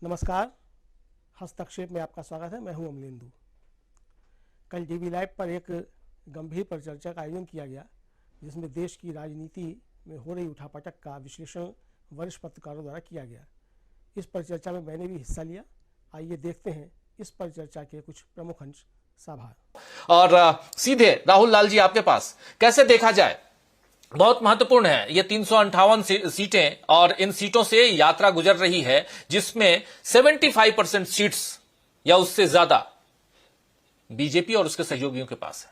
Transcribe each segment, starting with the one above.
नमस्कार। हस्तक्षेप में आपका स्वागत है। मैं हूं अमलेंदु। कल टीवी लाइव पर एक गंभीर परिचर्चा का आयोजन किया गया, जिसमें देश की राजनीति में हो रही उठापटक का विश्लेषण वरिष्ठ पत्रकारों द्वारा किया गया। इस परिचर्चा में मैंने भी हिस्सा लिया। आइए देखते हैं इस परिचर्चा के कुछ प्रमुख अंश। साभार और सीधे राहुल लाल जी आपके पास कैसे देखा जाए, बहुत महत्वपूर्ण है ये 358 सीटें, और इन सीटों से यात्रा गुजर रही है जिसमें 75% सीट्स या उससे ज्यादा बीजेपी और उसके सहयोगियों के पास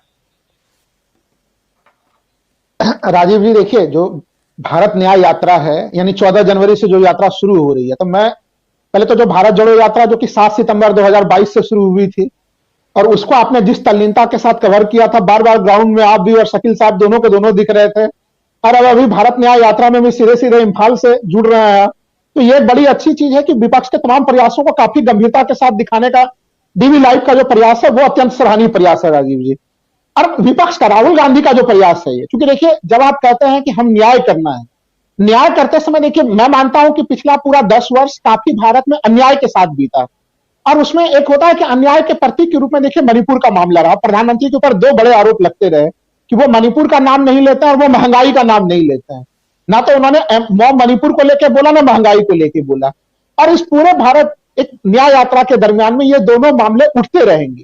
है। राजीव जी देखिए, जो भारत न्याय यात्रा है, यानी 14 जनवरी से जो यात्रा शुरू हो रही है, तो मैं पहले तो जो भारत जोड़ो यात्रा जो कि 7 सितंबर 2022 से शुरू हुई थी, और उसको आपने जिस तल्लीनता के साथ कवर किया था, बार बार ग्राउंड में आप भी और शकील साहब दोनों के दोनों दिख रहे थे, और अब अभी भारत न्याय यात्रा में भी सीधे सीधे इम्फाल से जुड़ रहे हैं। तो ये बड़ी अच्छी चीज है कि विपक्ष के तमाम प्रयासों को काफी गंभीरता के साथ दिखाने का डीवी लाइव का जो प्रयास है वो अत्यंत सराहनीय प्रयास है राजीव जी। और विपक्ष का, राहुल गांधी का जो प्रयास है ये, क्योंकि देखिए जब आप कहते हैं कि हम न्याय करना है, न्याय करते समय देखिए मैं मानता हूं कि पिछला पूरा 10 वर्ष काफी भारत में अन्याय के साथ बीता, और उसमें एक होता है कि अन्याय के प्रतीक के रूप में देखिए मणिपुर का मामला रहा। प्रधानमंत्री के ऊपर 2 बड़े आरोप लगते रहे कि वो मणिपुर का नाम नहीं लेते हैं और वो महंगाई का नाम नहीं लेते हैं। ना तो उन्होंने मणिपुर को लेकर बोला, ना महंगाई को लेकर बोला। और इस पूरे भारत एक न्याय यात्रा के दरमियान में ये दोनों मामले उठते रहेंगे,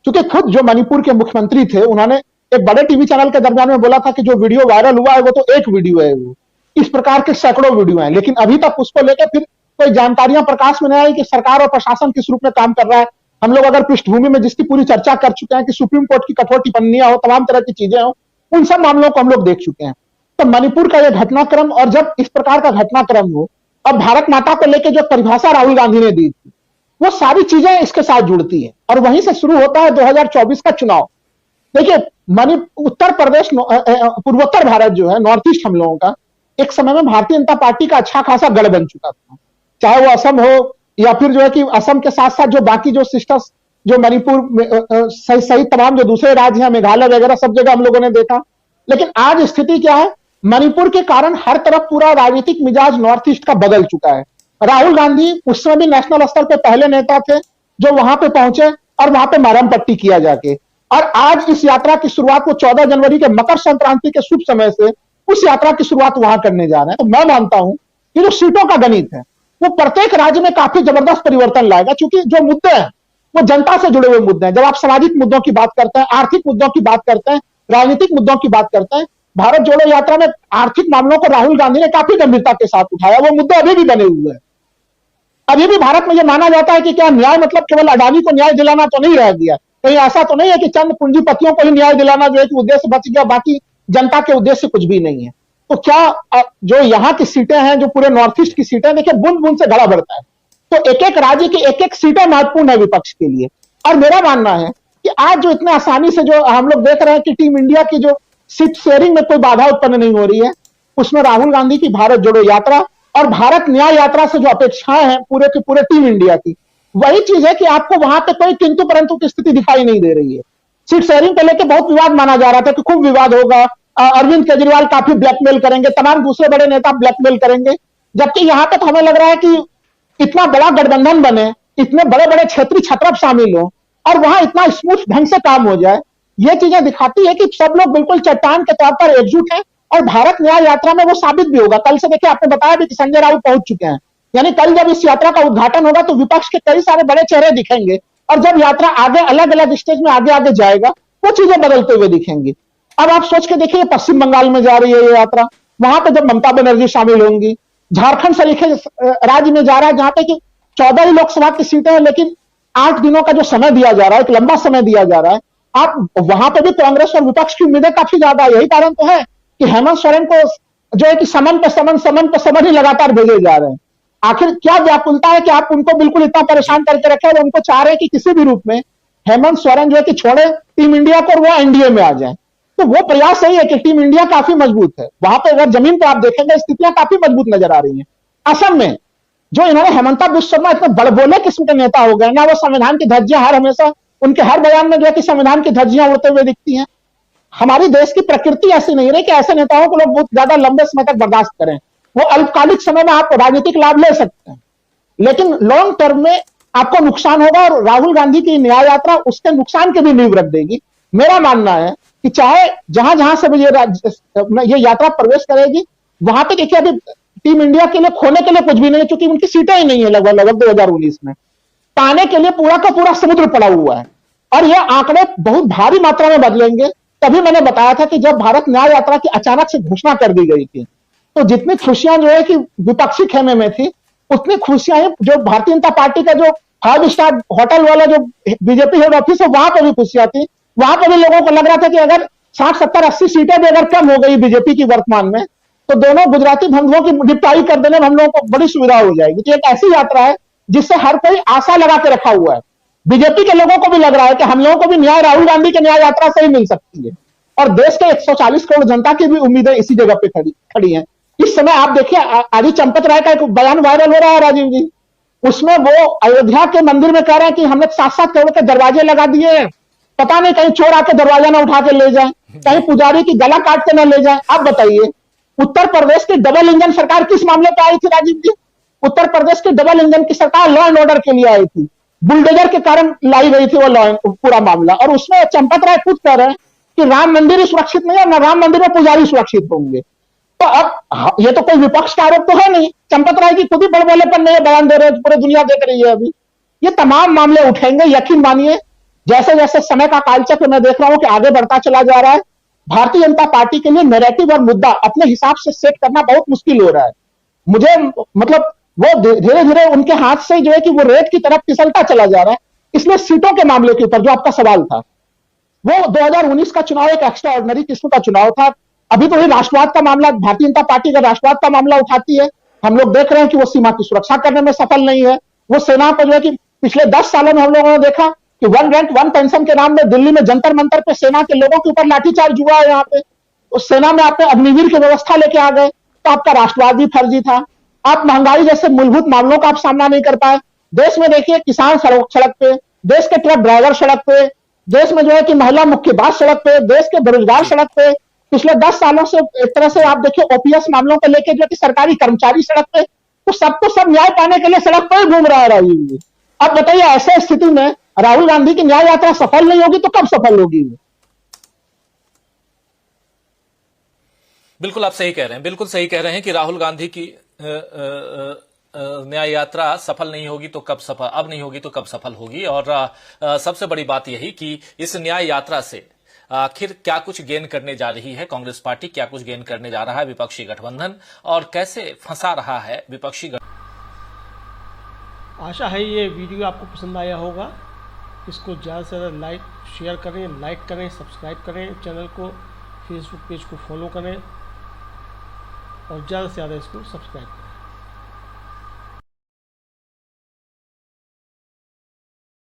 क्योंकि खुद जो मणिपुर के मुख्यमंत्री थे उन्होंने एक बड़े टीवी चैनल के दरमियान में बोला था कि जो वीडियो वायरल हुआ है वो तो एक वीडियो है, वो इस प्रकार के सैकड़ों वीडियो हैं, लेकिन अभी तक उसको लेकर फिर कोई जानकारियां प्रकाश में नहीं आई कि सरकार और प्रशासन किस रूप में काम कर रहा है। हम लोग अगर पृष्ठभूमि में जिसकी पूरी चर्चा कर चुके हैं कि सुप्रीम कोर्ट की कठोर टिप्पणियां हो, तमाम तरह की चीजें हो, उन सब मामलों को हम लोग देख चुके हैं। तो मणिपुर का यह घटनाक्रम, और जब इस प्रकार का घटनाक्रम हो, अब भारत माता को लेकर जो परिभाषा राहुल गांधी ने दी थी, वो सारी चीजें इसके साथ जुड़ती है, और वहीं से शुरू होता है 2024 का चुनाव। देखिए उत्तर प्रदेश, पूर्वोत्तर भारत जो है, नॉर्थ ईस्ट हम लोगों का एक समय में भारतीय जनता पार्टी का अच्छा खासा गढ़ बन चुका था, चाहे वो असम हो या फिर जो है कि असम के साथ साथ जो बाकी जो सिस्टर्स जो मणिपुर सही तमाम जो दूसरे राज्य हैं, मेघालय वगैरह सब जगह हम लोगों ने देखा। लेकिन आज स्थिति क्या है, मणिपुर के कारण हर तरफ पूरा राजनीतिक मिजाज नॉर्थ ईस्ट का बदल चुका है। राहुल गांधी उस समय भी नेशनल स्तर पे पहले नेता थे जो वहां पे पहुंचे और वहां पे मरहम पट्टी किया जाके, और आज इस यात्रा की शुरुआत वो 14 जनवरी के मकर संक्रांति के शुभ समय से उस यात्रा की शुरुआत वहां करने जा रहे हैं। तो मैं मानता हूं कि जो सीटों का गणित है वो प्रत्येक राज्य में काफी जबरदस्त परिवर्तन लाएगा, क्योंकि जो मुद्दे हैं वो जनता से जुड़े हुए मुद्दे हैं। जब आप सामाजिक मुद्दों की बात करते हैं, आर्थिक मुद्दों की बात करते हैं, राजनीतिक मुद्दों की बात करते हैं, भारत जोड़ो यात्रा में आर्थिक मामलों को राहुल गांधी ने काफी गंभीरता के साथ उठाया। वो मुद्दे अभी भी बने हुए हैं। अभी भी भारत में यह माना जाता है कि क्या न्याय मतलब केवल अडानी को न्याय दिलाना तो नहीं रह गया, कहीं ऐसा तो नहीं है कि चंद पूंजीपतियों को ही न्याय दिलाना जो है कि उद्देश्य बच गया, बाकी जनता के उद्देश्य कुछ भी नहीं है। तो क्या जो यहाँ की सीटें हैं, जो पूरे नॉर्थ ईस्ट की सीटें, देखिए बूंद बूंद से घड़ा बढ़ता है, तो एक एक राज्य की एक एक सीटें महत्वपूर्ण है विपक्ष के लिए। और मेरा मानना है कि आज जो इतने आसानी से जो हम लोग देख रहे हैं कि टीम इंडिया की जो सीट शेयरिंग में कोई बाधा उत्पन्न नहीं हो रही है, उसमें राहुल गांधी की भारत जोड़ो यात्रा और भारत न्याय यात्रा से जो अपेक्षाएं हैं पूरे के पूरे टीम इंडिया की, वही चीज है कि आपको वहां पे कोई किंतु परंतु की स्थिति दिखाई नहीं दे रही है। सीट शेयरिंग को लेकर बहुत विवाद माना जा रहा था कि खूब विवाद होगा, अरविंद केजरीवाल काफी ब्लैकमेल करेंगे, तमाम दूसरे बड़े नेता ब्लैकमेल करेंगे, जबकि यहां पे तो हमें लग रहा है कि इतना बड़ा गठबंधन बने, इतने बड़े बड़े क्षेत्रीय छत्रप शामिल हो और वहां इतना स्मूथ ढंग से काम हो जाए। ये चीजें दिखाती है कि सब लोग बिल्कुल चट्टान के तौर पर एकजुट हैं, और भारत न्याय यात्रा में वो साबित भी होगा। कल से देखिए आपने बताया भी कि संजय राउत पहुंच चुके हैं, यानी कल जब इस यात्रा का उद्घाटन होगा तो विपक्ष के कई सारे बड़े चेहरे दिखेंगे, और जब यात्रा आगे अलग अलग स्टेज में आगे आगे जाएगा वो चीजें बदलते हुए दिखेंगी। अब आप सोच के देखिए, पश्चिम बंगाल में जा रही है ये यात्रा, वहां पे जब ममता बनर्जी शामिल होंगी, झारखंड सरीखे राज्य में जा रहा है जहां पे कि 14 ही लोकसभा की सीटें हैं, लेकिन 8 दिनों का जो समय दिया जा रहा है, एक लंबा समय दिया जा रहा है। आप वहां पे भी कांग्रेस और विपक्ष की उम्मीदें काफी ज्यादा, यही कारण तो है कि हेमंत सोरेन को जो है कि समन पे समन ही लगातार भेजे जा रहे हैं। आखिर क्या व्याकुलता है कि आप उनको बिल्कुल इतना परेशान करके रखे और उनको चाह रहे हैं कि किसी भी रूप में हेमंत सोरेन जो है कि छोड़े टीम इंडिया को और वो एनडीए में आ जाए। तो वो प्रयास सही है कि टीम इंडिया काफी मजबूत है, वहां पे अगर जमीन पर आप देखेंगे स्थितियां काफी मजबूत नजर आ रही हैं। असम में जो इन्होंने हेमंता बिस्व शर्मा इतने बड़बोले किस्म के नेता हो गए ना, वो संविधान की धज्जियां हर हमेशा उनके हर बयान में जो है कि संविधान की धज्जियां उड़ते हुए दिखती हैं। हमारी देश की प्रकृति ऐसी नहीं रही कि ऐसे नेताओं को लोग बहुत ज्यादा लंबे समय तक बर्दाश्त करें। वो अल्पकालिक समय में आप राजनीतिक लाभ ले सकते हैं, लेकिन लॉन्ग टर्म में आपको नुकसान होगा और राहुल गांधी की न्याय यात्रा उसके नुकसान के भी नींव रख देगी। मेरा मानना है कि चाहे जहां जहां से भी ये यात्रा प्रवेश करेगी, वहां पे देखिए अभी टीम इंडिया के लिए खोने के लिए कुछ भी नहीं है, क्योंकि उनकी सीटें ही नहीं है लगभग 2019 में। पाने के लिए पूरा का पूरा समुद्र पड़ा हुआ है और ये आंकड़े बहुत भारी मात्रा में बदलेंगे। तभी मैंने बताया था कि जब भारत न्याय यात्रा की अचानक से घोषणा कर दी गई थी, तो जितनी खुशियां जो है कि विपक्षी खेमे में थी, उतनी खुशियां जो भारतीय जनता पार्टी का जो 5 स्टार होटल वाला जो बीजेपी हेड ऑफिस है, वहां पर भी खुशियां थी। वहां पर भी लोगों को लग रहा था कि अगर 60, 70, 80 सीटें भी अगर कम हो गई बीजेपी की वर्तमान में, तो दोनों गुजराती बंधुओं की निपटाई कर देने में हम लोगों को बड़ी सुविधा हो जाएगी। तो एक ऐसी यात्रा है जिससे हर कोई आशा लगा के रखा हुआ है। बीजेपी के लोगों को भी लग रहा है कि हम लोगों को भी न्याय राहुल गांधी के न्याय यात्रा से ही मिल सकती है, और देश के 140 करोड़ जनता की भी उम्मीदें इसी जगह पे खड़ी हैं। इस समय आप देखिए, आदि चंपत राय का एक बयान वायरल हो रहा है राजीव जी, उसमें वो अयोध्या के मंदिर में कह रहे हैं कि हमने 7-7 करोड़ के दरवाजे लगा दिए हैं, पता नहीं कहीं चोर आके दरवाजा ना उठा के ले जाए, कहीं पुजारी की गला काट के ना ले जाए। आप बताइए, उत्तर प्रदेश की डबल इंजन सरकार किस मामले पे आई थी राजीव जी? उत्तर प्रदेश की डबल इंजन की सरकार लॉ एंड ऑर्डर के लिए आई थी, बुलडोजर के कारण लाई गई थी वो लॉ पूरा मामला। और उसमें चंपत राय खुद कह रहे हैं कि राम मंदिर सुरक्षित नहीं है, ना राम मंदिर में पुजारी सुरक्षित होंगे। तो अब ये तो कोई विपक्ष का आरोप तो है नहीं, चंपत राय की खुद ही बड़बोलेपन में बयान दे रहे हैं, पूरी दुनिया देख रही है। अभी ये तमाम मामले उठेंगे, यकीन मानिए। जैसे जैसे समय का कालचक्र मैं देख रहा हूं कि आगे बढ़ता चला जा रहा है, भारतीय जनता पार्टी के लिए नैरेटिव और मुद्दा अपने हिसाब से सेट करना बहुत मुश्किल हो रहा है। मुझे मतलब वो धीरे धीरे उनके हाथ से जो है कि वो रेत की तरफ फिसलता चला जा रहा है। इसलिए सीटों के मामले के ऊपर जो आपका सवाल था, वो 2019 का चुनाव एक एक्स्ट्रा ऑर्डिनरी किस्म का चुनाव था। अभी तो ये राष्ट्रवाद का मामला, भारतीय जनता पार्टी का राष्ट्रवाद का मामला उठाती है। हम लोग देख रहे हैं कि वो सीमा की सुरक्षा करने में सफल नहीं है। वो सेना को जो है कि पिछले 10 सालों में हम लोगों ने देखा कि 1 रैंक 1 पेंशन के नाम में दिल्ली में जंतर मंतर पे सेना के लोगों के ऊपर लाठीचार्ज हुआ है। यहाँ पे उस सेना में आपने अग्निवीर की व्यवस्था लेके आ गए, तो आपका राष्ट्रवाद भी फर्जी था। आप महंगाई जैसे मूलभूत मामलों का आप सामना नहीं कर पाए। देश में देखिए, किसान सड़क पे, देश के ट्रक ड्राइवर सड़क पे, देश में जो है कि महिला मुक्केबाज सड़क पे, देश के बेरोजगार सड़क पे। पिछले 10 सालों से एक तरह से आप देखिए ओपीएस मामलों को लेकर जो है कि सरकारी कर्मचारी सड़क पे, तो सब न्याय पाने के लिए सड़क पर घूम रहा है राजीव जी। अब बताइए, ऐसे स्थिति में राहुल गांधी की न्याय यात्रा सफल नहीं होगी तो कब सफल होगी? बिल्कुल आप सही कह रहे हैं, बिल्कुल सही कह रहे हैं कि राहुल गांधी की न्याय यात्रा सफल नहीं होगी तो कब सफल, अब नहीं होगी तो कब सफल होगी। और सबसे बड़ी बात यही कि इस न्याय यात्रा से आखिर क्या कुछ गेन करने जा रही है कांग्रेस पार्टी, क्या कुछ गेन करने जा रहा है विपक्षी गठबंधन, और कैसे फंसा रहा है विपक्षी गठबंधन। आशा है ये वीडियो आपको पसंद आया होगा। इसको ज़्यादा से ज़्यादा शेयर करें, लाइक करें, सब्सक्राइब करें चैनल को, फेसबुक पेज को फॉलो करें और ज़्यादा से ज़्यादा इसको सब्सक्राइब करें।